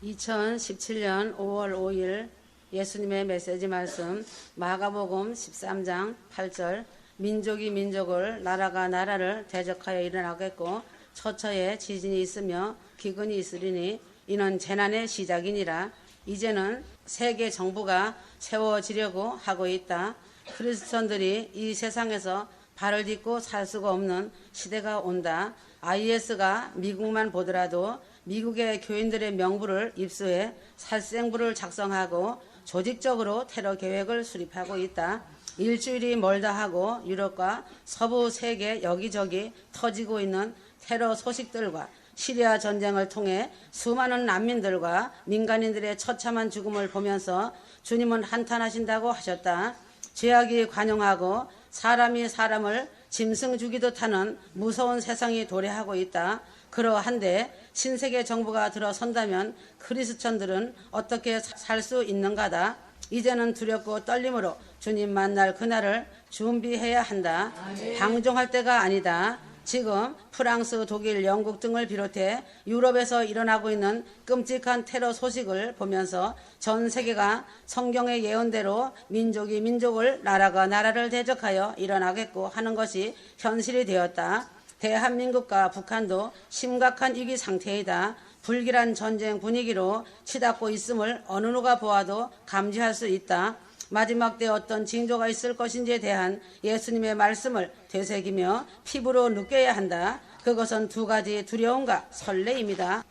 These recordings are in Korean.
2017년 5월 5일 예수님의 메시지 말씀 마가복음 13장 8절 민족이 민족을 나라가 나라를 대적하여 일어나겠고 처처에 지진이 있으며 기근이 있으리니 이는 재난의 시작이니라. 이제는 세계 정부가 세워지려고 하고 있다. 크리스천들이 이 세상에서 발을 딛고 살 수가 없는 시대가 온다. IS가 미국만 보더라도 미국의 교인들의 명부를 입수해 살생부를 작성하고 조직적으로 테러 계획을 수립하고 있다. 일주일이 멀다 하고 유럽과 서부 세계 여기저기 터지고 있는 테러 소식들과 시리아 전쟁을 통해 수많은 난민들과 민간인들의 처참한 죽음을 보면서 주님은 한탄하신다고 하셨다. 죄악이 관용하고 사람이 사람을 짐승 죽이듯 하는 무서운 세상이 도래하고 있다. 그러한데 신세계 정부가 들어선다면 크리스천들은 어떻게 살 수 있는가다. 이제는 두렵고 떨림으로 주님 만날 그날을 준비해야 한다. 방종할 때가 아니다. 지금 프랑스, 독일, 영국 등을 비롯해 유럽에서 일어나고 있는 끔찍한 테러 소식을 보면서 전 세계가 성경의 예언대로 민족이 민족을 나라가 나라를 대적하여 일어나겠고 하는 것이 현실이 되었다. 대한민국과 북한도 심각한 위기 상태이다. 불길한 전쟁 분위기로 치닫고 있음을 어느 누가 보아도 감지할 수 있다. 마지막 때 어떤 징조가 있을 것인지에 대한 예수님의 말씀을 되새기며 피부로 느껴야 한다. 그것은 두 가지 두려움과 설레입니다.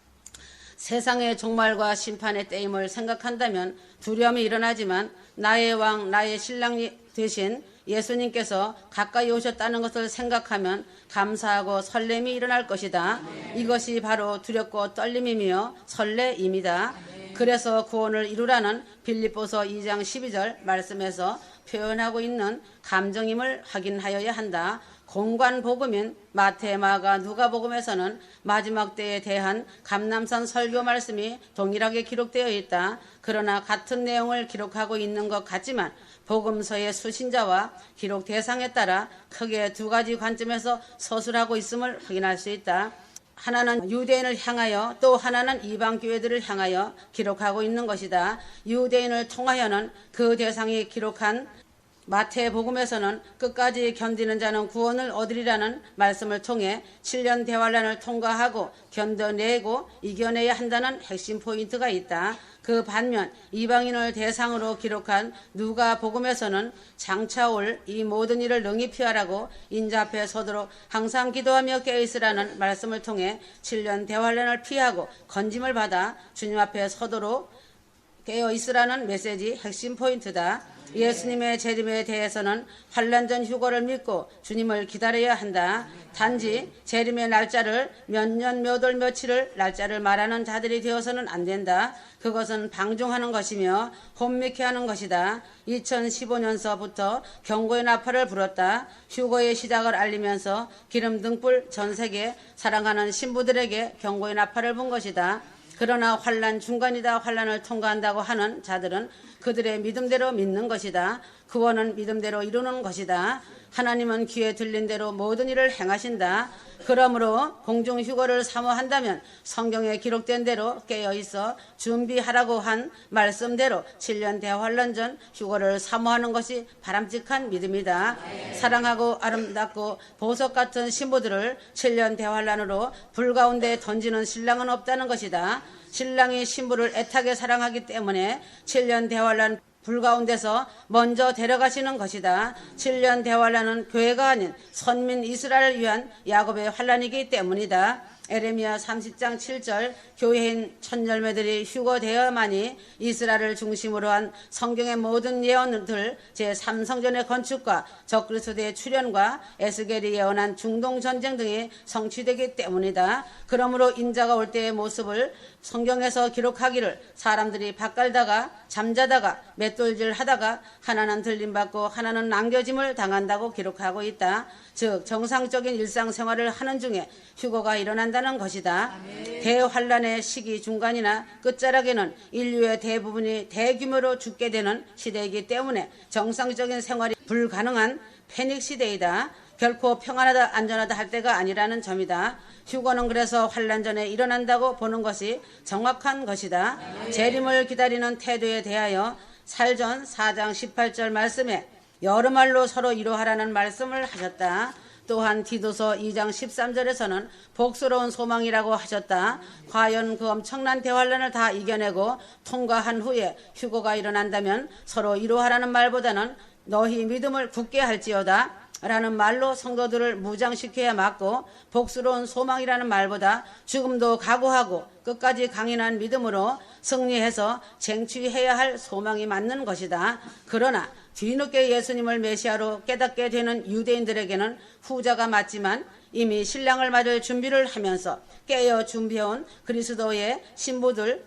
세상의 종말과 심판의 때임을 생각한다면 두려움이 일어나지만 나의 왕, 나의 신랑이 되신 예수님께서 가까이 오셨다는 것을 생각하면 감사하고 설렘이 일어날 것이다. 이것이 바로 두렵고 떨림이며 설레입니다. 그래서 구원을 이루라는 빌립보서 2장 12절 말씀에서 표현하고 있는 감정임을 확인하여야 한다. 공관 복음인 마태, 마가, 누가복음에서는 마지막 때에 대한 감람산 설교 말씀이 동일하게 기록되어 있다. 그러나 같은 내용을 기록하고 있는 것 같지만 복음서의 수신자와 기록 대상에 따라 크게 두 가지 관점에서 서술하고 있음을 확인할 수 있다. 하나는 유대인을 향하여 또 하나는 이방 교회들을 향하여 기록하고 있는 것이다. 유대인을 통하여는 그 대상이 기록한 마태복음에서는 끝까지 견디는 자는 구원을 얻으리라는 말씀을 통해 7년 대환란을 통과하고 견뎌내고 이겨내야 한다는 핵심 포인트가 있다. 그 반면 이방인을 대상으로 기록한 누가복음에서는 장차 올 이 모든 일을 능히 피하라고 인자 앞에 서도록 항상 기도하며 깨어있으라는 말씀을 통해 7년 대환란을 피하고 건짐을 받아 주님 앞에 서도록 깨어있으라는 메시지 핵심 포인트다. 예수님의 재림에 대해서는 환란 전 휴거를 믿고 주님을 기다려야 한다. 단지 재림의 날짜를 몇 년 몇 월 며칠을 날짜를 말하는 자들이 되어서는 안 된다. 그것은 방종하는 것이며 혼미케 하는 것이다. 2015년서부터 경고의 나팔을 불었다. 휴거의 시작을 알리면서 기름 등불 전 세계 사랑하는 신부들에게 경고의 나팔을 분 것이다. 그러나 환란 중간이다 환란을 통과한다고 하는 자들은 그들의 믿음대로 믿는 것이다. 구원은 믿음대로 이루는 것이다. 하나님은 귀에 들린 대로 모든 일을 행하신다. 그러므로 공중휴거를 사모한다면 성경에 기록된 대로 깨어있어 준비하라고 한 말씀대로 7년 대환란 전 휴거를 사모하는 것이 바람직한 믿음이다. 사랑하고 아름답고 보석 같은 신부들을 7년 대환란으로 불 가운데 던지는 신랑은 없다는 것이다. 신랑이 신부를 애타게 사랑하기 때문에 7년 대환란 불 가운데서 먼저 데려가시는 것이다. 7년 대환란은 교회가 아닌 선민 이스라엘을 위한 야곱의 환란이기 때문이다. 에레미야 30장 7절 교회인 천열매들이 휴거되어야만이 이스라엘을 중심으로 한 성경의 모든 예언들 제3성전의 건축과 적그리스도의 출현과 에스겔이 예언한 중동전쟁 등이 성취되기 때문이다. 그러므로 인자가 올 때의 모습을 성경에서 기록하기를 사람들이 밭갈다가 잠자다가 맷돌질 하다가 하나는 들림받고 하나는 남겨짐을 당한다고 기록하고 있다. 즉 정상적인 일상생활을 하는 중에 휴거가 일어난다는 것이다. 대환란의 시기 중간이나 끝자락에는 인류의 대부분이 대규모로 죽게 되는 시대이기 때문에 정상적인 생활이 불가능한 패닉 시대이다. 결코 평안하다 안전하다 할 때가 아니라는 점이다. 휴거는 그래서 환난 전에 일어난다고 보는 것이 정확한 것이다. 재림을 기다리는 태도에 대하여 살전 4장 18절 말씀에 여러 말로 서로 위로하라는 말씀을 하셨다. 또한 디도서 2장 13절에서는 복스러운 소망이라고 하셨다. 과연 그 엄청난 대환란을 다 이겨내고 통과한 후에 휴거가 일어난다면 서로 위로하라는 말보다는 너희 믿음을 굳게 할지어다 라는 말로 성도들을 무장시켜야 맞고, 복스러운 소망이라는 말보다 죽음도 각오하고 끝까지 강인한 믿음으로 승리해서 쟁취해야 할 소망이 맞는 것이다. 그러나 뒤늦게 예수님을 메시아로 깨닫게 되는 유대인들에게는 후자가 맞지만, 이미 신랑을 맞을 준비를 하면서 깨어 준비해온 그리스도의 신부들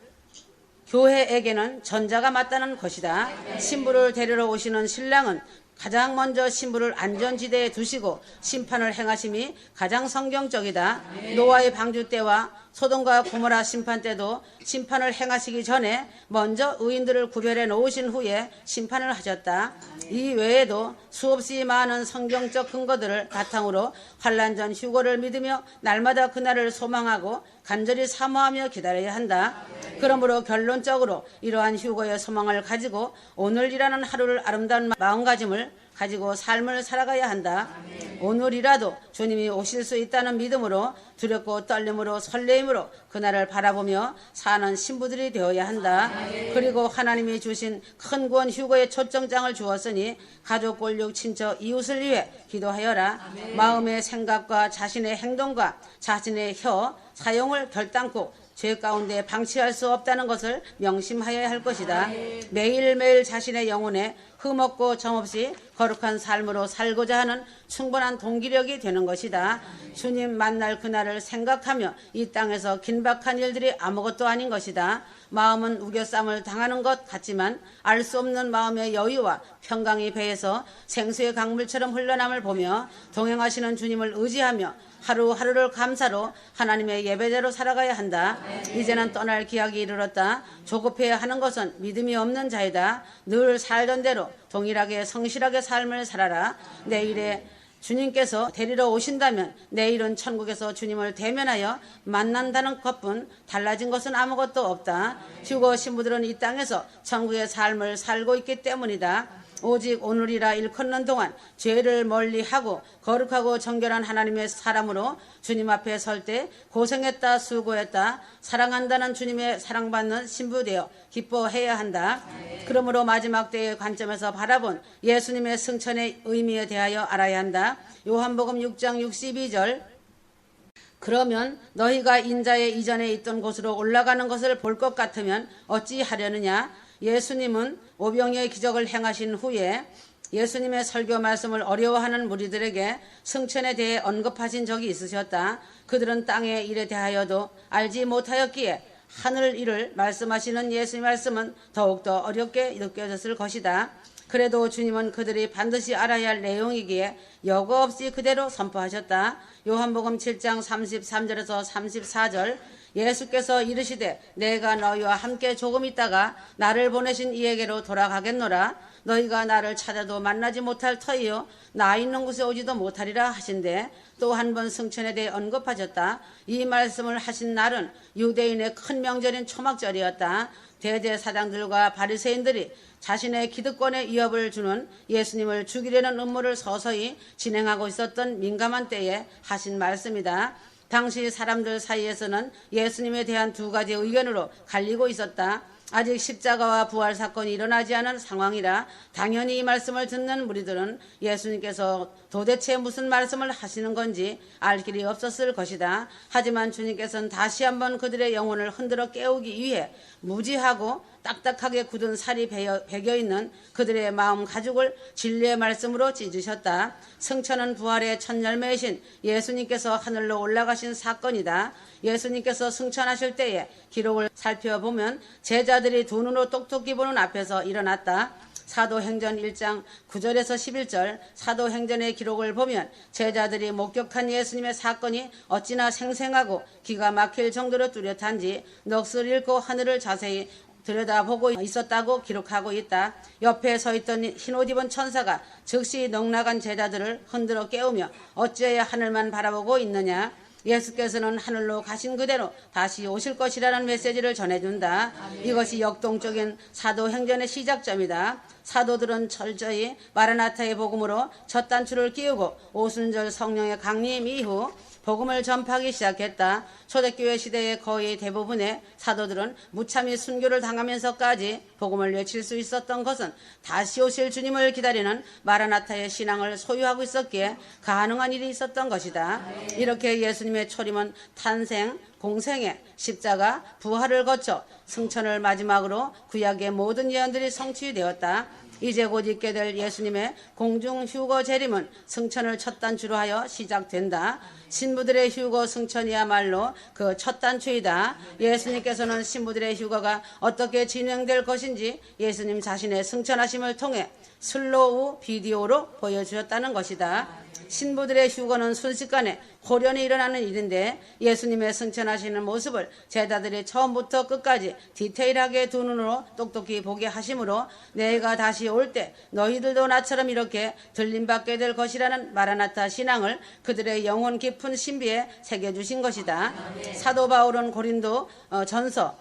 교회에게는 전자가 맞다는 것이다. 신부를 데리러 오시는 신랑은 가장 먼저 신부를 안전지대에 두시고 심판을 행하심이 가장 성경적이다. 노아의 방주 때와 소돔과 고모라 심판 때도 심판을 행하시기 전에 먼저 의인들을 구별해 놓으신 후에 심판을 하셨다. 이 외에도 수없이 많은 성경적 근거들을 바탕으로 환난 전 휴거를 믿으며 날마다 그날을 소망하고 간절히 사모하며 기다려야 한다. 그러므로 결론적으로 이러한 휴거의 소망을 가지고 오늘이라는 하루를 아름다운 마음가짐을 가지고 삶을 살아가야 한다. 오늘이라도 주님이 오실 수 있다는 믿음으로 두렵고 떨림으로 설레임으로 그날을 바라보며 사는 신부들이 되어야 한다. 그리고 하나님이 주신 큰 구원 휴거의 초청장을 주었으니 가족, 권력, 친척, 이웃을 위해 기도하여라. 마음의 생각과 자신의 행동과 자신의 혀, 사용을 결단코 죄 가운데 방치할 수 없다는 것을 명심하여야 할 것이다. 매일매일 자신의 영혼에 흠없고 정없이 거룩한 삶으로 살고자 하는 충분한 동기력이 되는 것이다. 주님 만날 그날을 생각하며 이 땅에서 긴박한 일들이 아무것도 아닌 것이다. 마음은 우겨쌈을 당하는 것 같지만 알 수 없는 마음의 여유와 평강이 배에서 생수의 강물처럼 흘러남을 보며 동행하시는 주님을 의지하며 하루하루를 감사로 하나님의 예배자로 살아가야 한다. 이제는 떠날 기약이 이르렀다. 조급해야 하는 것은 믿음이 없는 자이다. 늘 살던 대로 동일하게 성실하게 삶을 살아라. 내일에 주님께서 데리러 오신다면 내일은 천국에서 주님을 대면하여 만난다는 것뿐 달라진 것은 아무것도 없다. 휴거 신부들은 이 땅에서 천국의 삶을 살고 있기 때문이다. 오직 오늘이라 일컫는 동안 죄를 멀리하고 거룩하고 정결한 하나님의 사람으로 주님 앞에 설 때 고생했다, 수고했다, 사랑한다는 주님의 사랑받는 신부 되어 기뻐해야 한다. 그러므로 마지막 때의 관점에서 바라본 예수님의 승천의 의미에 대하여 알아야 한다. 요한복음 6장 62절 그러면 너희가 인자의 이전에 있던 곳으로 올라가는 것을 볼 것 같으면 어찌 하려느냐. 예수님은 오병이의 기적을 행하신 후에 예수님의 설교 말씀을 어려워하는 무리들에게 승천에 대해 언급하신 적이 있으셨다. 그들은 땅의 일에 대하여도 알지 못하였기에 하늘 일을 말씀하시는 예수의 말씀은 더욱더 어렵게 느껴졌을 것이다. 그래도 주님은 그들이 반드시 알아야 할 내용이기에 여과 없이 그대로 선포하셨다. 요한복음 7장 33절에서 34절 예수께서 이르시되 내가 너희와 함께 조금 있다가 나를 보내신 이에게로 돌아가겠노라. 너희가 나를 찾아도 만나지 못할 터이요 나 있는 곳에 오지도 못하리라 하신대. 또 한 번 승천에 대해 언급하셨다. 이 말씀을 하신 날은 유대인의 큰 명절인 초막절이었다. 대제사장들과 바리새인들이 자신의 기득권에 위협을 주는 예수님을 죽이려는 음모를 서서히 진행하고 있었던 민감한 때에 하신 말씀이다. 당시 사람들 사이에서는 예수님에 대한 두 가지 의견으로 갈리고 있었다. 아직 십자가와 부활 사건이 일어나지 않은 상황이라 당연히 이 말씀을 듣는 무리들은 예수님께서 도대체 무슨 말씀을 하시는 건지 알 길이 없었을 것이다. 하지만 주님께서는 다시 한번 그들의 영혼을 흔들어 깨우기 위해 무지하고 딱딱하게 굳은 살이 배겨있는 그들의 마음 가죽을 진리의 말씀으로 찢으셨다. 승천은 부활의 첫 열매이신 예수님께서 하늘로 올라가신 사건이다. 예수님께서 승천하실 때의 기록을 살펴보면 제자들이 두 눈으로 똑똑히 보는 앞에서 일어났다. 사도행전 1장 9절에서 11절 사도행전의 기록을 보면 제자들이 목격한 예수님의 사건이 어찌나 생생하고 기가 막힐 정도로 뚜렷한지 넋을 잃고 하늘을 자세히 들여다보고 있었다고 기록하고 있다. 옆에 서 있던 흰옷 입은 천사가 즉시 넉나간 제자들을 흔들어 깨우며 어찌해야 하늘만 바라보고 있느냐. 예수께서는 하늘로 가신 그대로 다시 오실 것이라는 메시지를 전해준다. 이것이 역동적인 사도행전의 시작점이다. 사도들은 철저히 마라나타의 복음으로 첫 단추를 끼우고 오순절 성령의 강림 이후 복음을 전파하기 시작했다. 초대교회 시대의 거의 대부분의 사도들은 무참히 순교를 당하면서까지 복음을 외칠 수 있었던 것은 다시 오실 주님을 기다리는 마라나타의 신앙을 소유하고 있었기에 가능한 일이 있었던 것이다. 이렇게 예수님의 초림은 탄생, 공생애, 십자가, 부활을 거쳐 승천을 마지막으로 구약의 모든 예언들이 성취되었다. 이제 곧 있게 될 예수님의 공중 휴거 재림은 승천을 첫 단추로 하여 시작된다. 신부들의 휴거 승천이야말로 그 첫 단추이다. 예수님께서는 신부들의 휴거가 어떻게 진행될 것인지 예수님 자신의 승천하심을 통해 슬로우 비디오로 보여주셨다는 것이다. 신부들의 휴거는 순식간에 호련히 일어나는 일인데 예수님의 승천하시는 모습을 제자들이 처음부터 끝까지 디테일하게 두 눈으로 똑똑히 보게 하심으로 내가 다시 올 때 너희들도 나처럼 이렇게 들림받게 될 것이라는 마라나타 신앙을 그들의 영혼 깊은 신비에 새겨주신 것이다. 사도 바울은 고린도 전서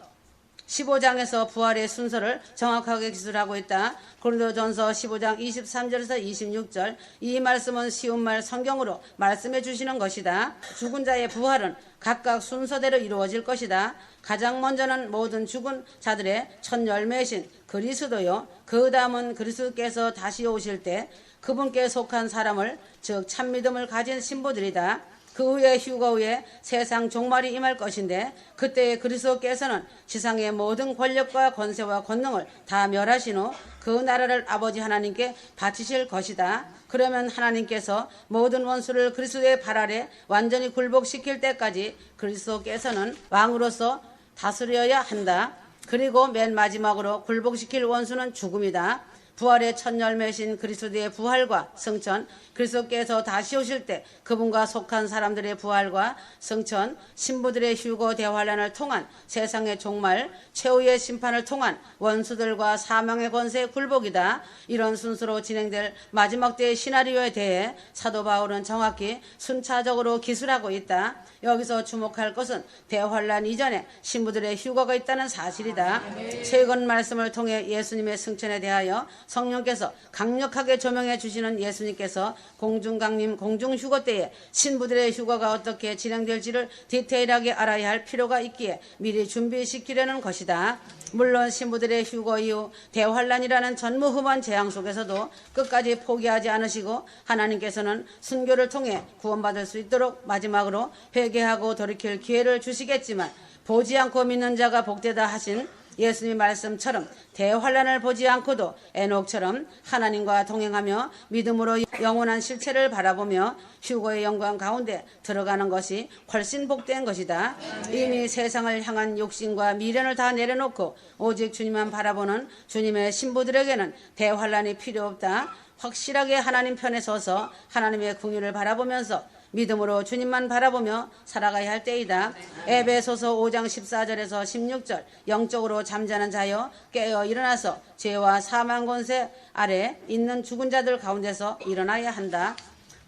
15장에서 부활의 순서를 정확하게 기술하고 있다. 고린도전서 15장 23절에서 26절 이 말씀은 쉬운 말 성경으로 말씀해 주시는 것이다. 죽은 자의 부활은 각각 순서대로 이루어질 것이다. 가장 먼저는 모든 죽은 자들의 첫 열매신 그리스도요. 그 다음은 그리스도께서 다시 오실 때 그분께 속한 사람을 즉 참믿음을 가진 신부들이다. 그 후에 휴거 후에 세상 종말이 임할 것인데 그때의 그리스도께서는 지상의 모든 권력과 권세와 권능을 다 멸하신 후 그 나라를 아버지 하나님께 바치실 것이다. 그러면 하나님께서 모든 원수를 그리스도의 발 아래 완전히 굴복시킬 때까지 그리스도께서는 왕으로서 다스려야 한다. 그리고 맨 마지막으로 굴복시킬 원수는 죽음이다. 부활의 첫 열매신 그리스도의 부활과 승천, 그리스도께서 다시 오실 때 그분과 속한 사람들의 부활과 승천, 신부들의 휴거 대환란을 통한 세상의 종말, 최후의 심판을 통한 원수들과 사망의 권세의 굴복이다. 이런 순서로 진행될 마지막 때의 시나리오에 대해 사도 바울은 정확히 순차적으로 기술하고 있다. 여기서 주목할 것은 대환란 이전에 신부들의 휴거가 있다는 사실이다. 최근 말씀을 통해 예수님의 승천에 대하여 성령께서 강력하게 조명해 주시는 예수님께서 공중강림 공중휴거 때에 신부들의 휴거가 어떻게 진행될지를 디테일하게 알아야 할 필요가 있기에 미리 준비시키려는 것이다. 물론 신부들의 휴거 이후 대환란이라는 전무후무한 재앙 속에서도 끝까지 포기하지 않으시고 하나님께서는 순교를 통해 구원받을 수 있도록 마지막으로 회개하고 돌이킬 기회를 주시겠지만 보지 않고 믿는 자가 복되다 하신 예수님의 말씀처럼 대환란을 보지 않고도 에녹처럼 하나님과 동행하며 믿음으로 영원한 실체를 바라보며 휴거의 영광 가운데 들어가는 것이 훨씬 복된 것이다. 이미 세상을 향한 욕심과 미련을 다 내려놓고 오직 주님만 바라보는 주님의 신부들에게는 대환란이 필요 없다. 확실하게 하나님 편에 서서 하나님의 궁유를 바라보면서 믿음으로 주님만 바라보며 살아가야 할 때이다. 에베소서 5장 14절에서 16절 영적으로 잠자는 자여 깨어 일어나서 죄와 사망 권세 아래 있는 죽은 자들 가운데서 일어나야 한다.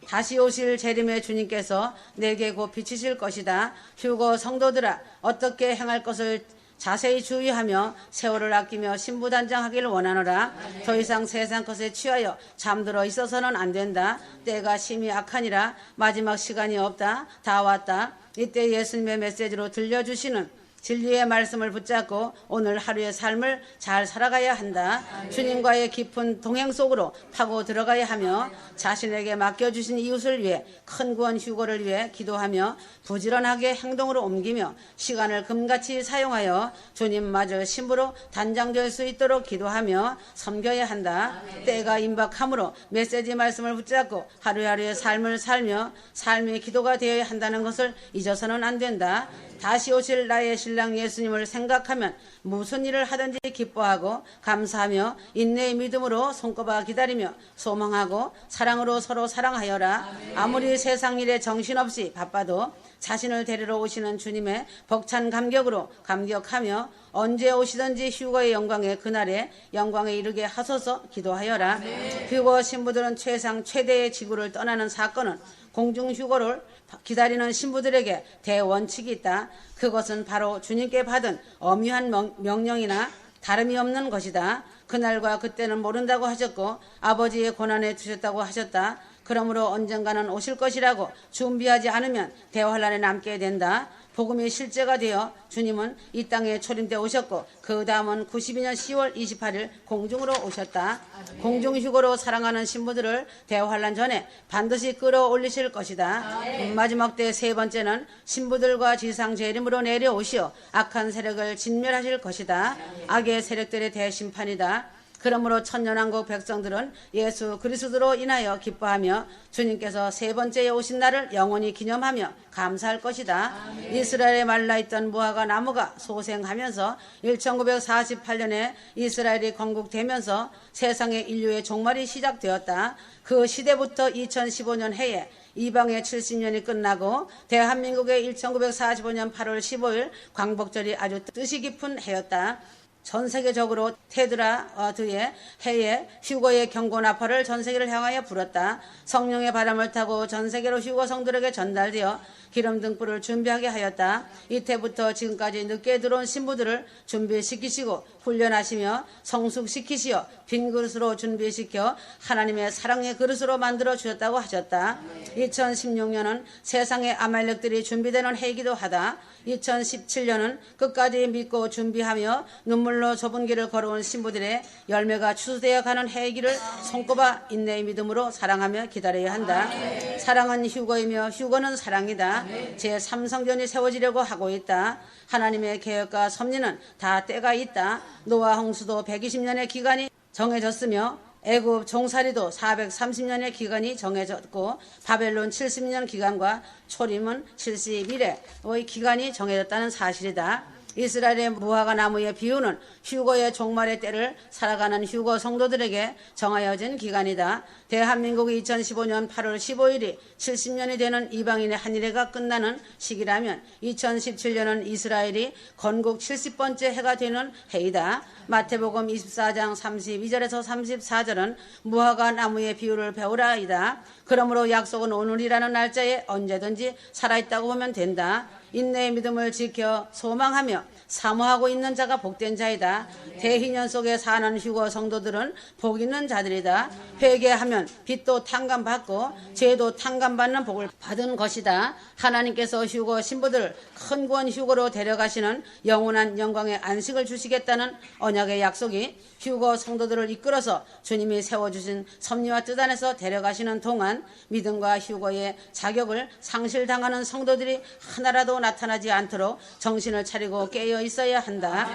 다시 오실 재림의 주님께서 내게 곧 비치실 것이다. 휴거 성도들아 어떻게 행할 것을 자세히 주의하며 세월을 아끼며 신부단장하기를 원하노라. 더 이상 세상 것에 취하여 잠들어 있어서는 안 된다. 때가 심히 악하니라. 마지막 시간이 없다. 다 왔다. 이때 예수님의 메시지로 들려주시는 진리의 말씀을 붙잡고 오늘 하루의 삶을 잘 살아가야 한다. 주님과의 깊은 동행 속으로 파고 들어가야 하며 자신에게 맡겨주신 이웃을 위해 큰 구원 휴거를 위해 기도하며 부지런하게 행동으로 옮기며 시간을 금같이 사용하여 주님마저 신부로 단장될 수 있도록 기도하며 섬겨야 한다. 때가 임박함으로 메시지 말씀을 붙잡고 하루하루의 삶을 살며 삶의 기도가 되어야 한다는 것을 잊어서는 안 된다. 다시 오실 나의 신랑 예수님을 생각하면 무슨 일을 하든지 기뻐하고 감사하며 인내의 믿음으로 손꼽아 기다리며 소망하고 사랑으로 서로 사랑하여라. 아무리 세상 일에 정신없이 바빠도 자신을 데리러 오시는 주님의 벅찬 감격으로 감격하며 언제 오시든지 휴거의 영광에 그날에 영광에 이르게 하소서 기도하여라. 휴거 신부들은 최상 최대의 지구를 떠나는 사건은 공중 휴거를 기다리는 신부들에게 대원칙이 있다. 그것은 바로 주님께 받은 엄유한 명령이나 다름이 없는 것이다. 그날과 그때는 모른다고 하셨고 아버지의 고난에 두셨다고 하셨다. 그러므로 언젠가는 오실 것이라고 준비하지 않으면 대환란에 남게 된다. 복음이 실제가 되어 주님은 이 땅에 초림때 오셨고 그 다음은 92년 10월 28일 공중으로 오셨다. 공중휴거로 사랑하는 신부들을 대환란 전에 반드시 끌어올리실 것이다. 마지막 때 세 번째는 신부들과 지상 재림으로 내려오시어 악한 세력을 진멸하실 것이다. 악의 세력들의 대심판이다. 그러므로 천년왕국 백성들은 예수 그리스도로 인하여 기뻐하며 주님께서 세 번째에 오신 날을 영원히 기념하며 감사할 것이다. 이스라엘에 말라있던 무화과 나무가 소생하면서 1948년에 이스라엘이 건국되면서 세상의 인류의 종말이 시작되었다. 그 시대부터 2015년 해에 이방의 70년이 끝나고 대한민국의 1945년 8월 15일 광복절이 아주 뜻이 깊은 해였다. 전 세계적으로 테드라드의 해에 휴거의 경고나팔을 전 세계를 향하여 불었다. 성령의 바람을 타고 전 세계로 휴거 성들에게 전달되어 기름 등불을 준비하게 하였다. 이때부터 지금까지 늦게 들어온 신부들을 준비시키시고 훈련하시며 성숙시키시어 빈 그릇으로 준비시켜 하나님의 사랑의 그릇으로 만들어 주셨다고 하셨다. 2016년은 세상의 아말렉들이 준비되는 해이기도 하다. 2017년은 끝까지 믿고 준비하며 눈물로 좁은 길을 걸어온 신부들의 열매가 추수되어 가는 해이기를 손꼽아 인내의 믿음으로 사랑하며 기다려야 한다. 사랑은 휴거이며 휴거는 사랑이다. 제3성전이 세워지려고 하고 있다. 하나님의 계획과 섭리는 다 때가 있다. 노아 홍수도 120년의 기간이 정해졌으며 애굽 종살이도 430년의 기간이 정해졌고 바벨론 70년 기간과 초림은 70일의 기간이 정해졌다는 사실이다. 이스라엘의 무화과 나무의 비유는 휴거의 종말의 때를 살아가는 휴거 성도들에게 정하여진 기간이다. 대한민국이 2015년 8월 15일이 70년이 되는 이방인의 한일해가 끝나는 시기라면 2017년은 이스라엘이 건국 70번째 해가 되는 해이다. 마태복음 24장 32절에서 34절은 무화과 나무의 비유를 배우라이다. 그러므로 약속은 오늘이라는 날짜에 언제든지 살아있다고 보면 된다. 인내의 믿음을 지켜 소망하며 사모하고 있는 자가 복된 자이다. 대희년 속에 사는 휴거 성도들은 복 있는 자들이다. 회개하면 빚도 탕감받고 죄도 탕감받는 복을 받은 것이다. 하나님께서 휴거 신부들을 큰 구원 휴거로 데려가시는 영원한 영광의 안식을 주시겠다는 언약의 약속이 휴거 성도들을 이끌어서 주님이 세워주신 섭리와 뜻 안에서 데려가시는 동안 믿음과 휴거의 자격을 상실당하는 성도들이 하나라도 나타나지 않도록 정신을 차리고 깨어 있어야 한다.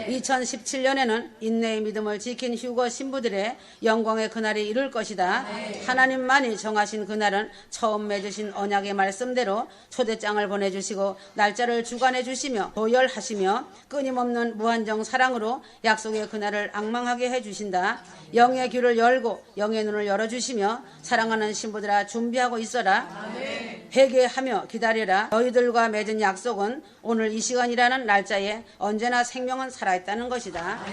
2017년에는 인내의 믿음을 지킨 휴거 신부들의 영광의 그날이 이룰 것이다. 하나님만이 정하신 그날은 처음 맺으신 언약의 말씀대로 초대장을 보내주시고 날짜를 주관해 주시며 도열하시며 끊임없는 무한정 사랑으로 약속의 그날을 악망하게 해주신다. 영의 귀를 열고 영의 눈을 열어주시며 사랑하는 신부들아 준비하고 있어라. 회개하며 기다려라. 너희들과 맺은 약속은 오늘 이 시간이라는 날짜에 언제나 생명은 살아있다는 것이다.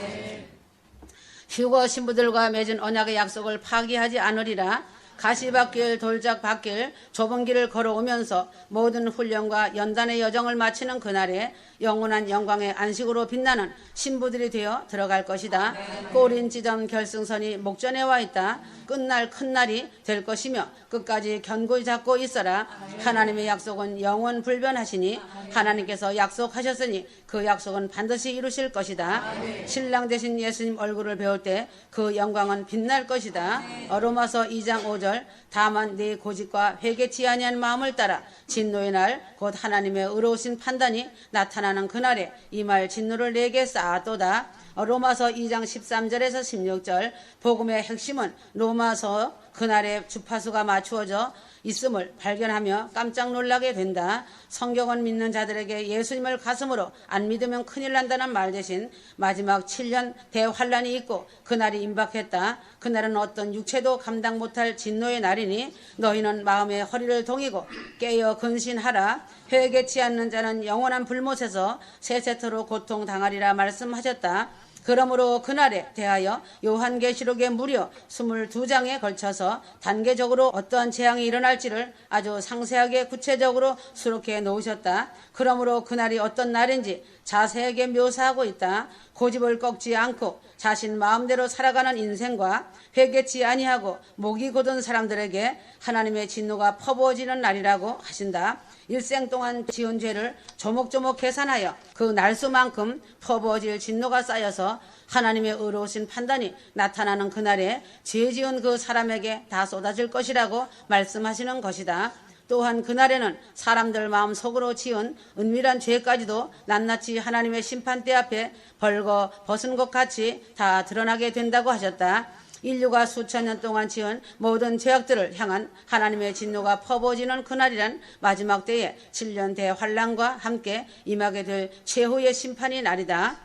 휴거 신부들과 맺은 언약의 약속을 파기하지 않으리라. 가시밭길 돌짝밭길 좁은 길을 걸어오면서 모든 훈련과 연단의 여정을 마치는 그날에 영원한 영광의 안식으로 빛나는 신부들이 되어 들어갈 것이다. 꼬린 지점 결승선이 목전에 와 있다. 끝날 큰 날이 될 것이며 끝까지 견고히 잡고 있어라. 하나님의 약속은 영원 불변하시니 하나님께서 약속하셨으니 그 약속은 반드시 이루실 것이다. 신랑 되신 예수님 얼굴을 배울 때 그 영광은 빛날 것이다. 로마서 2장 5절 다만 네 고집과 회개치 아니한 마음을 따라 진노의 날 곧 하나님의 의로우신 판단이 나타나는 그날에 이 말 진노를 내게 쌓아도다. 로마서 2장 13절에서 16절 복음의 핵심은 로마서 그날의 주파수가 맞추어져 있음을 발견하며 깜짝 놀라게 된다. 성경은 믿는 자들에게 예수님을 가슴으로 안 믿으면 큰일 난다는 말 대신 마지막 7년 대환란이 있고 그날이 임박했다. 그날은 어떤 육체도 감당 못할 진노의 날이니 너희는 마음의 허리를 동이고 깨어 근신하라. 회개치 않는 자는 영원한 불못에서 세세토록 고통당하리라 말씀하셨다. 그러므로 그날에 대하여 요한계시록에 무려 22장에 걸쳐서 단계적으로 어떠한 재앙이 일어날지를 아주 상세하게 구체적으로 수록해 놓으셨다. 그러므로 그날이 어떤 날인지 자세하게 묘사하고 있다. 고집을 꺾지 않고 자신 마음대로 살아가는 인생과 회개치 아니하고 목이 곧은 사람들에게 하나님의 진노가 퍼부어지는 날이라고 하신다. 일생 동안 지은 죄를 조목조목 계산하여 그 날수만큼 퍼부어질 진노가 쌓여서 하나님의 의로우신 판단이 나타나는 그날에 죄 지은 그 사람에게 다 쏟아질 것이라고 말씀하시는 것이다. 또한 그날에는 사람들 마음속으로 지은 은밀한 죄까지도 낱낱이 하나님의 심판대 앞에 벌거 벗은 것 같이 다 드러나게 된다고 하셨다. 인류가 수천 년 동안 지은 모든 죄악들을 향한 하나님의 진노가 퍼부어지는 그날이란 마지막 때에 7년 대환란과 함께 임하게 될 최후의 심판이 날이다.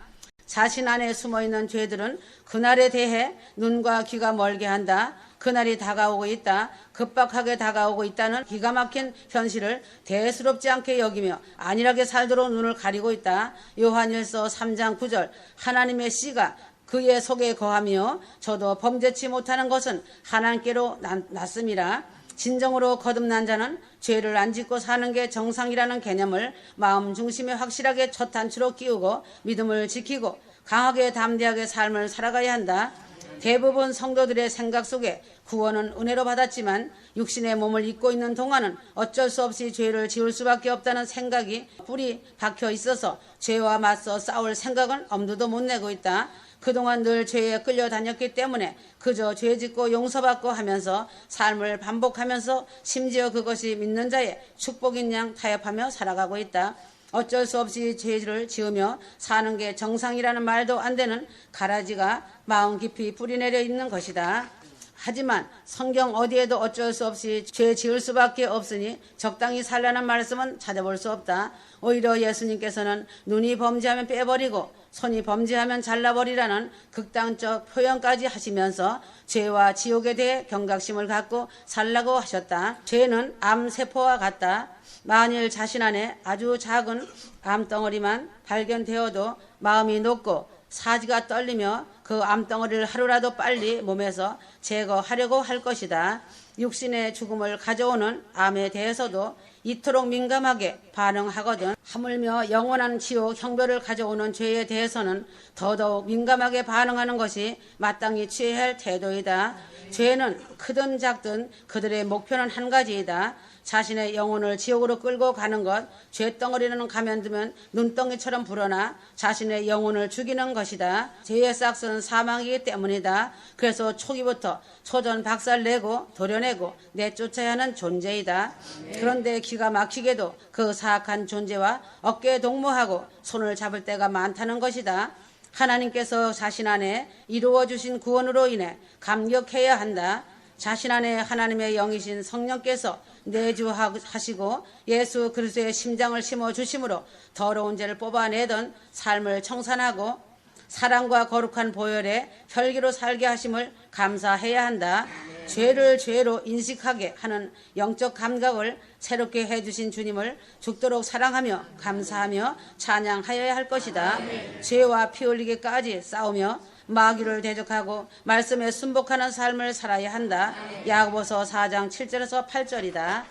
자신 안에 숨어있는 죄들은 그날에 대해 눈과 귀가 멀게 한다. 그날이 다가오고 있다. 급박하게 다가오고 있다는 기가 막힌 현실을 대수롭지 않게 여기며 안일하게 살도록 눈을 가리고 있다. 요한일서 3장 9절 하나님의 씨가 그의 속에 거하며 저도 범죄치 못하는 것은 하나님께로 났음이라. 진정으로 거듭난 자는 죄를 안 짓고 사는 게 정상이라는 개념을 마음 중심에 확실하게 첫 단추로 끼우고 믿음을 지키고 강하게 담대하게 삶을 살아가야 한다. 대부분 성도들의 생각 속에 구원은 은혜로 받았지만 육신의 몸을 입고 있는 동안은 어쩔 수 없이 죄를 지을 수밖에 없다는 생각이 뿌리 박혀 있어서 죄와 맞서 싸울 생각은 엄두도 못 내고 있다. 그동안 늘 죄에 끌려다녔기 때문에 그저 죄 짓고 용서받고 하면서 삶을 반복하면서 심지어 그것이 믿는 자의 축복인 양 타협하며 살아가고 있다. 어쩔 수 없이 죄를 지으며 사는 게 정상이라는 말도 안 되는 가라지가 마음 깊이 뿌리내려 있는 것이다. 하지만 성경 어디에도 어쩔 수 없이 죄 지을 수밖에 없으니 적당히 살라는 말씀은 찾아볼 수 없다. 오히려 예수님께서는 눈이 범죄하면 빼버리고 손이 범죄하면 잘라버리라는 극단적 표현까지 하시면서 죄와 지옥에 대해 경각심을 갖고 살라고 하셨다. 죄는 암세포와 같다. 만일 자신 안에 아주 작은 암덩어리만 발견되어도 마음이 녹고 사지가 떨리며 그 암덩어리를 하루라도 빨리 몸에서 제거하려고 할 것이다. 육신의 죽음을 가져오는 암에 대해서도 이토록 민감하게 반응하거든 하물며 영원한 지옥 형벌을 가져오는 죄에 대해서는 더더욱 민감하게 반응하는 것이 마땅히 취해야 할 태도이다. 죄는 크든 작든 그들의 목표는 한 가지이다. 자신의 영혼을 지옥으로 끌고 가는 것, 죄덩어리는 가면두면 눈덩이처럼 불어나 자신의 영혼을 죽이는 것이다. 죄의 싹스는 사망이기 때문이다. 그래서 초기부터 초전 박살내고 도려내고 내쫓아야 하는 존재이다. 그런데 기가 막히게도 그 사악한 존재와 어깨에 동무하고 손을 잡을 때가 많다는 것이다. 하나님께서 자신 안에 이루어주신 구원으로 인해 감격해야 한다. 자신 안에 하나님의 영이신 성령께서 내주하시고 예수 그리스도의 심장을 심어주심으로 더러운 죄를 뽑아내던 삶을 청산하고 사랑과 거룩한 보혈의 혈기로 살게 하심을 감사해야 한다. 죄를 죄로 인식하게 하는 영적 감각을 새롭게 해주신 주님을 죽도록 사랑하며 감사하며 찬양하여야 할 것이다. 죄와 피 흘리기까지 싸우며 마귀를 대적하고 말씀에 순복하는 삶을 살아야 한다. 야고보서 4장 7절에서 8절이다.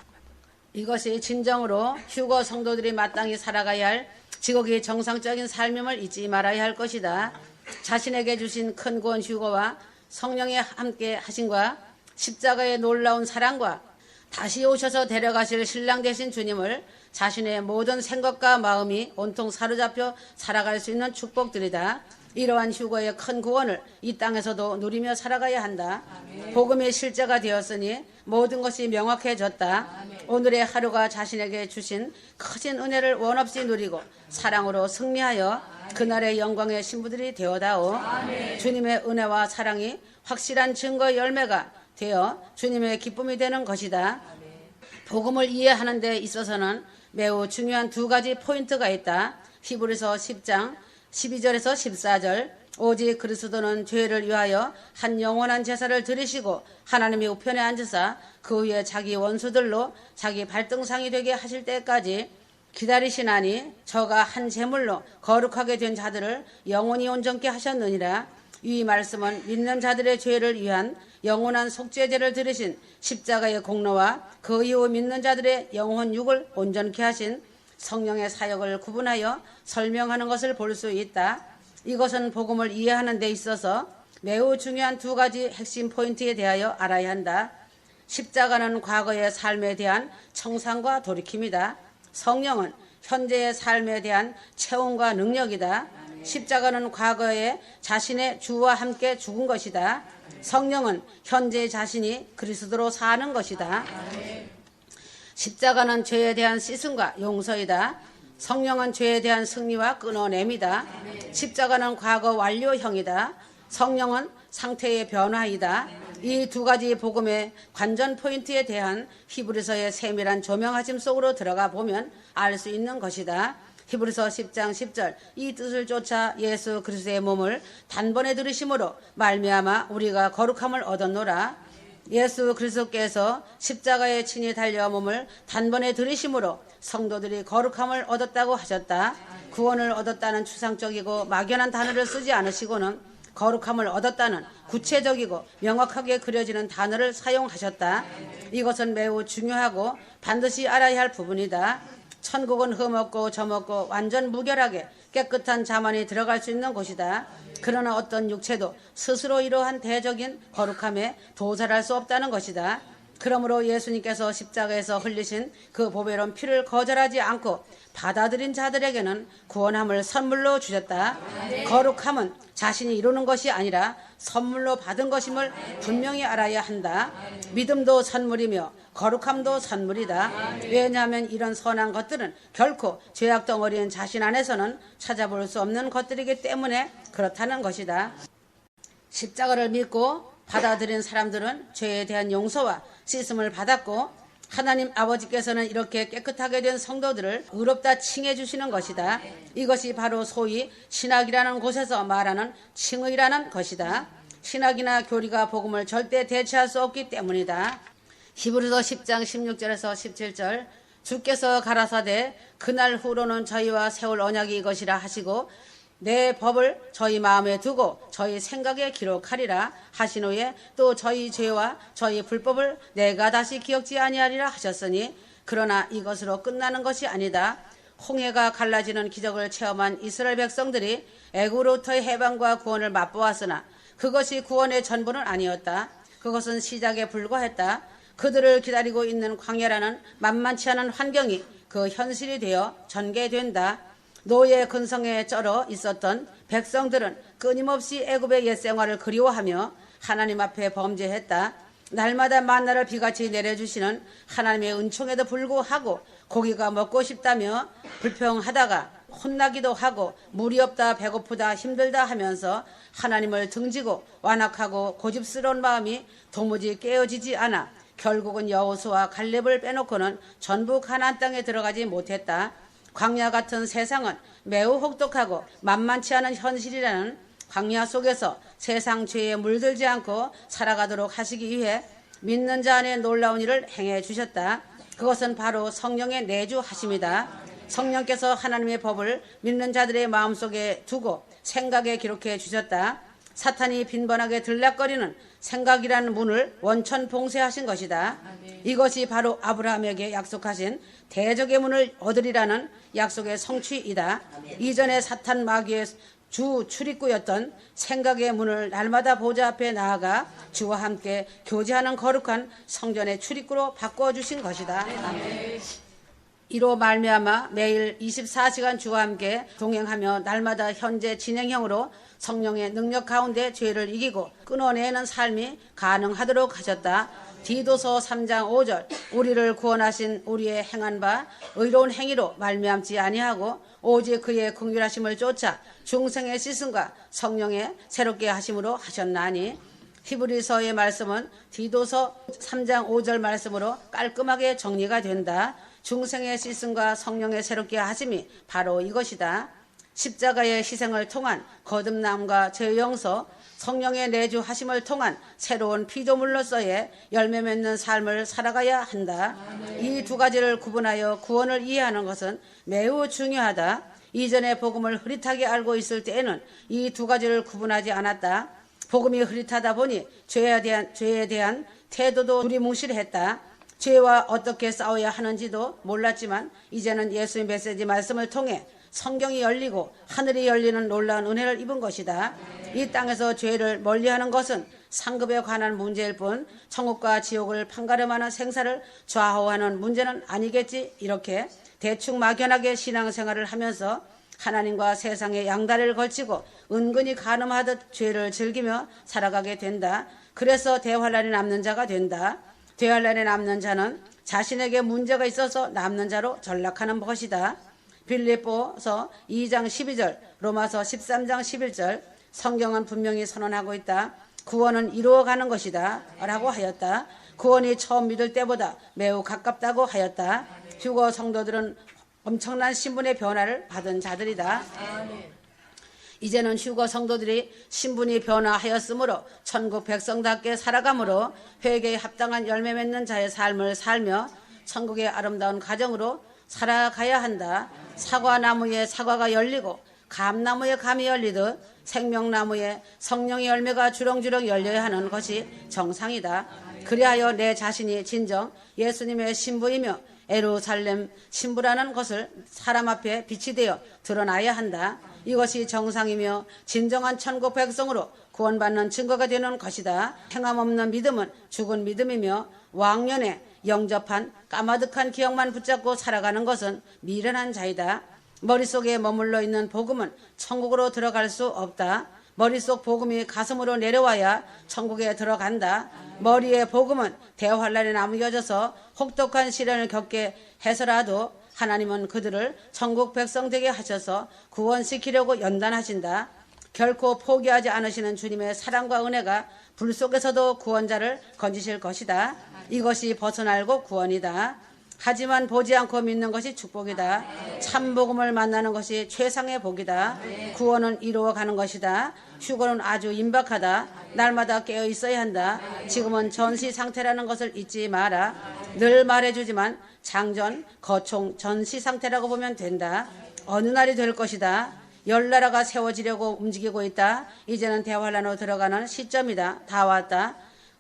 이것이 진정으로 휴거 성도들이 마땅히 살아가야 할 지극히 정상적인 삶임을 잊지 말아야 할 것이다. 자신에게 주신 큰 구원 휴거와 성령의 함께 하심과 십자가의 놀라운 사랑과 다시 오셔서 데려가실 신랑 되신 주님을 자신의 모든 생각과 마음이 온통 사로잡혀 살아갈 수 있는 축복들이다. 이러한 휴거의 큰 구원을 이 땅에서도 누리며 살아가야 한다. 복음의 실제가 되었으니 모든 것이 명확해졌다. 오늘의 하루가 자신에게 주신 크신 은혜를 원없이 누리고 사랑으로 승리하여 그날의 영광의 신부들이 되어다오. 주님의 은혜와 사랑이 확실한 증거 열매가 되어 주님의 기쁨이 되는 것이다. 복음을 이해하는 데 있어서는 매우 중요한 두 가지 포인트가 있다. 히브리서 10장 12절에서 14절 오직 그리스도는 죄를 위하여 한 영원한 제사를 드리시고 하나님의 우편에 앉으사 그 위에 자기 원수들로 자기 발등상이 되게 하실 때까지 기다리시나니 저가 한 제물로 거룩하게 된 자들을 영원히 온전케 하셨느니라. 이 말씀은 믿는 자들의 죄를 위한 영원한 속죄제를 들으신 십자가의 공로와 그 이후 믿는 자들의 영혼 육을 온전케 하신 성령의 사역을 구분하여 설명하는 것을 볼 수 있다. 이것은 복음을 이해하는 데 있어서 매우 중요한 두 가지 핵심 포인트에 대하여 알아야 한다. 십자가는 과거의 삶에 대한 청산과 돌이킴이다. 성령은 현재의 삶에 대한 체험과 능력이다. 십자가는 과거에 자신의 주와 함께 죽은 것이다. 성령은 현재 자신이 그리스도로 사는 것이다. 십자가는 죄에 대한 씻음과 용서이다. 성령은 죄에 대한 승리와 끊어냄이다. 십자가는 과거 완료형이다. 성령은 상태의 변화이다. 이 두 가지 복음의 관전 포인트에 대한 히브리서의 세밀한 조명하심 속으로 들어가 보면 알 수 있는 것이다. 히브리서 10장 10절 이 뜻을 쫓아 예수 그리스도의 몸을 단번에 들으심으로 말미암아 우리가 거룩함을 얻었노라. 예수 그리스도께서 십자가에 친히 달려 몸을 단번에 들이심으로 성도들이 거룩함을 얻었다고 하셨다. 구원을 얻었다는 추상적이고 막연한 단어를 쓰지 않으시고는 거룩함을 얻었다는 구체적이고 명확하게 그려지는 단어를 사용하셨다. 이것은 매우 중요하고 반드시 알아야 할 부분이다. 천국은 흠없고 점없고 완전 무결하게 깨끗한 자만이 들어갈 수 있는 곳이다. 그러나 어떤 육체도 스스로 이러한 대적인 거룩함에 도달할 수 없다는 것이다. 그러므로 예수님께서 십자가에서 흘리신 그 보배로운 피를 거절하지 않고 받아들인 자들에게는 구원함을 선물로 주셨다. 거룩함은 자신이 이루는 것이 아니라 선물로 받은 것임을 분명히 알아야 한다. 믿음도 선물이며 거룩함도 선물이다. 왜냐하면 이런 선한 것들은 결코 죄악 덩어리인 자신 안에서는 찾아볼 수 없는 것들이기 때문에 그렇다는 것이다. 십자가를 믿고 받아들인 사람들은 죄에 대한 용서와 씻음을 받았고 하나님 아버지께서는 이렇게 깨끗하게 된 성도들을 의롭다 칭해 주시는 것이다. 이것이 바로 소위 신학이라는 곳에서 말하는 칭의라는 것이다. 신학이나 교리가 복음을 절대 대체할 수 없기 때문이다. 히브리서 10장 16절에서 17절 주께서 가라사대 그날 후로는 저희와 세울 언약이 이것이라 하시고 내 법을 저희 마음에 두고 저희 생각에 기록하리라 하신 후에 또 저희 죄와 저희 불법을 내가 다시 기억지 아니하리라 하셨으니 그러나 이것으로 끝나는 것이 아니다. 홍해가 갈라지는 기적을 체험한 이스라엘 백성들이 애굽으로부터의 해방과 구원을 맛보았으나 그것이 구원의 전부는 아니었다. 그것은 시작에 불과했다. 그들을 기다리고 있는 광야라는 만만치 않은 환경이 그 현실이 되어 전개된다. 노예 근성에 쩔어 있었던 백성들은 끊임없이 애굽의 옛 생활을 그리워하며 하나님 앞에 범죄했다. 날마다 만나를 비같이 내려주시는 하나님의 은총에도 불구하고 고기가 먹고 싶다며 불평하다가 혼나기도 하고 물이 없다 배고프다 힘들다 하면서 하나님을 등지고 완악하고 고집스러운 마음이 도무지 깨어지지 않아 결국은 여호수아와 갈렙을 빼놓고는 전부 가나안 땅에 들어가지 못했다. 광야 같은 세상은 매우 혹독하고 만만치 않은 현실이라는 광야 속에서 세상 죄에 물들지 않고 살아가도록 하시기 위해 믿는 자 안에 놀라운 일을 행해 주셨다. 그것은 바로 성령의 내주하심이다. 성령께서 하나님의 법을 믿는 자들의 마음속에 두고 생각에 기록해 주셨다. 사탄이 빈번하게 들락거리는 생각이라는 문을 원천 봉쇄하신 것이다. 이것이 바로 아브라함에게 약속하신 대적의 문을 얻으리라는 약속의 성취이다. 이전에 사탄 마귀의 주 출입구였던 생각의 문을 날마다 보좌 앞에 나아가 주와 함께 교제하는 거룩한 성전의 출입구로 바꿔주신 것이다. 이로 말미암아 매일 24시간 주와 함께 동행하며 날마다 현재 진행형으로 성령의 능력 가운데 죄를 이기고 끊어내는 삶이 가능하도록 하셨다. 디도서 3장 5절 우리를 구원하신 우리의 행한 바 의로운 행위로 말미암지 아니하고 오직 그의 긍휼하심을 쫓아 중생의 씻음과 성령의 새롭게 하심으로 하셨나니 히브리서의 말씀은 디도서 3장 5절 말씀으로 깔끔하게 정리가 된다. 중생의 씻음과 성령의 새롭게 하심이 바로 이것이다. 십자가의 희생을 통한 거듭남과 죄 용서, 성령의 내주하심을 통한 새로운 피조물로서의 열매 맺는 삶을 살아가야 한다. 이 두 가지를 구분하여 구원을 이해하는 것은 매우 중요하다. 이전에 복음을 흐릿하게 알고 있을 때에는 이 두 가지를 구분하지 않았다. 복음이 흐릿하다 보니 죄에 대한 태도도 두리뭉실했다. 죄와 어떻게 싸워야 하는지도 몰랐지만 이제는 예수의 메시지 말씀을 통해 성경이 열리고 하늘이 열리는 놀라운 은혜를 입은 것이다. 이 땅에서 죄를 멀리하는 것은 상급에 관한 문제일 뿐 천국과 지옥을 판가름하는 생사를 좌우하는 문제는 아니겠지. 이렇게 대충 막연하게 신앙생활을 하면서 하나님과 세상의 양다리를 걸치고 은근히 간음하듯 죄를 즐기며 살아가게 된다. 그래서 대환란에 남는 자가 된다. 대환란에 남는 자는 자신에게 문제가 있어서 남는 자로 전락하는 것이다. 빌립보서 2장 12절, 로마서 13장 11절, 성경은 분명히 선언하고 있다. 구원은 이루어가는 것이다 라고 하였다. 구원이 처음 믿을 때보다 매우 가깝다고 하였다. 휴거 성도들은 엄청난 신분의 변화를 받은 자들이다. 이제는 휴거 성도들이 신분이 변화하였으므로 천국 백성답게 살아가므로 회개에 합당한 열매 맺는 자의 삶을 살며 천국의 아름다운 가정으로 살아가야 한다. 사과나무에 사과가 열리고 감나무에 감이 열리듯 생명나무에 성령의 열매가 주렁주렁 열려야 하는 것이 정상이다. 그리하여 내 자신이 진정 예수님의 신부이며 예루살렘 신부라는 것을 사람 앞에 빛이 되어 드러나야 한다. 이것이 정상이며 진정한 천국 백성으로 구원받는 증거가 되는 것이다. 행함 없는 믿음은 죽은 믿음이며 왕년에 영접한 까마득한 기억만 붙잡고 살아가는 것은 미련한 자이다. 머릿속에 머물러 있는 복음은 천국으로 들어갈 수 없다. 머릿속 복음이 가슴으로 내려와야 천국에 들어간다. 머리의 복음은 대환란에 남겨져서 혹독한 시련을 겪게 해서라도 하나님은 그들을 천국 백성 되게 하셔서 구원시키려고 연단하신다. 결코 포기하지 않으시는 주님의 사랑과 은혜가 불 속에서도 구원자를 건지실 것이다. 이것이 벗어날고 구원이다. 하지만 보지 않고 믿는 것이 축복이다. 참 복음을 만나는 것이 최상의 복이다. 구원은 이루어가는 것이다. 휴거는 아주 임박하다. 날마다 깨어 있어야 한다. 지금은 전시 상태라는 것을 잊지 마라. 늘 말해주지만 장전, 거총, 전시 상태라고 보면 된다. 어느 날이 될 것이다. 열나라가 세워지려고 움직이고 있다. 이제는 대환란으로 들어가는 시점이다. 다 왔다.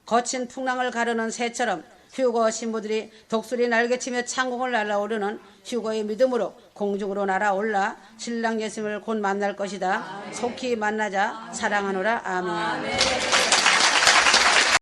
거친 풍랑을 가르는 새처럼 휴거 신부들이 독수리 날개치며 창공을 날아오르는 휴거의 믿음으로 공중으로 날아올라 신랑 예수님을 곧 만날 것이다. 속히 만나자. 사랑하노라. 아멘.